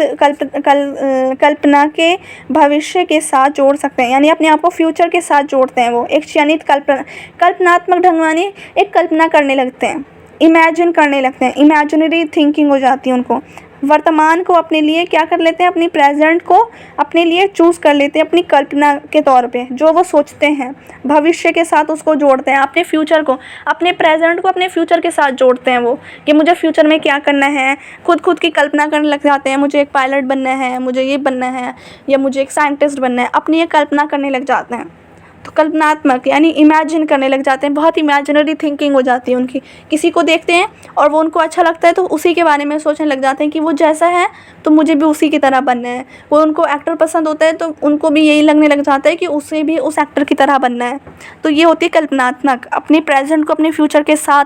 S1: कल्पना के भविष्य के साथ जोड़ सकते हैं। यानी अपने आप को फ्यूचर के साथ जोड़ते हैं। वो एक चयनित कल्पनात्मक ढंग यानी एक कल्पना करने लगते हैं, इमेजिन करने लगते हैं, इमेजिनरी थिंकिंग हो जाती है उनको। वर्तमान को अपने लिए क्या कर लेते हैं, अपनी प्रेजेंट को अपने लिए चूज़ कर लेते हैं अपनी कल्पना के तौर पे, जो वो सोचते हैं। भविष्य के साथ उसको जोड़ते हैं, अपने फ्यूचर को, अपने प्रेजेंट को अपने फ्यूचर के साथ जोड़ते हैं वो, कि मुझे फ्यूचर में क्या करना है। खुद की कल्पना करने लग जाते हैं, मुझे एक पायलट बनना है, मुझे ये बनना है, या मुझे एक साइंटिस्ट बनना है। अपनी ये कल्पना करने लग जाते हैं। तो कल्पनात्मक यानी इमेजिन करने लग जाते हैं, बहुत इमेजिनरी थिंकिंग हो जाती है उनकी। किसी को देखते हैं और वो उनको अच्छा लगता है तो उसी के बारे में सोचने लग जाते हैं कि वो जैसा है तो मुझे भी उसी की तरह बनना है। वो उनको एक्टर पसंद होता है तो उनको भी यही लगने लग जाता है कि उसे भी उस एक्टर की तरह बनना है। तो ये होती है कल्पनात्मक, अपने प्रेजेंट को अपने फ्यूचर के साथ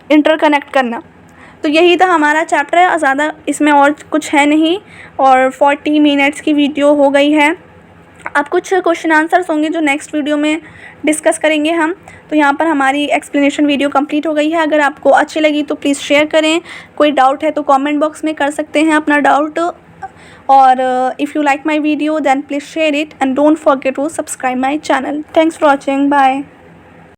S1: इंटरकनेक्ट करना। तो यही था हमारा चैप्टर है, ज़्यादा इसमें और कुछ है नहीं, और 40 मिनट्स की वीडियो हो गई है। अब कुछ क्वेश्चन आंसर्स होंगे जो नेक्स्ट वीडियो में डिस्कस करेंगे हम। तो यहाँ पर हमारी एक्सप्लेनेशन वीडियो कंप्लीट हो गई है। अगर आपको अच्छी लगी तो प्लीज़ शेयर करें। कोई डाउट है तो कमेंट बॉक्स में कर सकते हैं अपना डाउट। और if you like my video then please share it and don't forget to subscribe my channel. Thanks for watching, bye.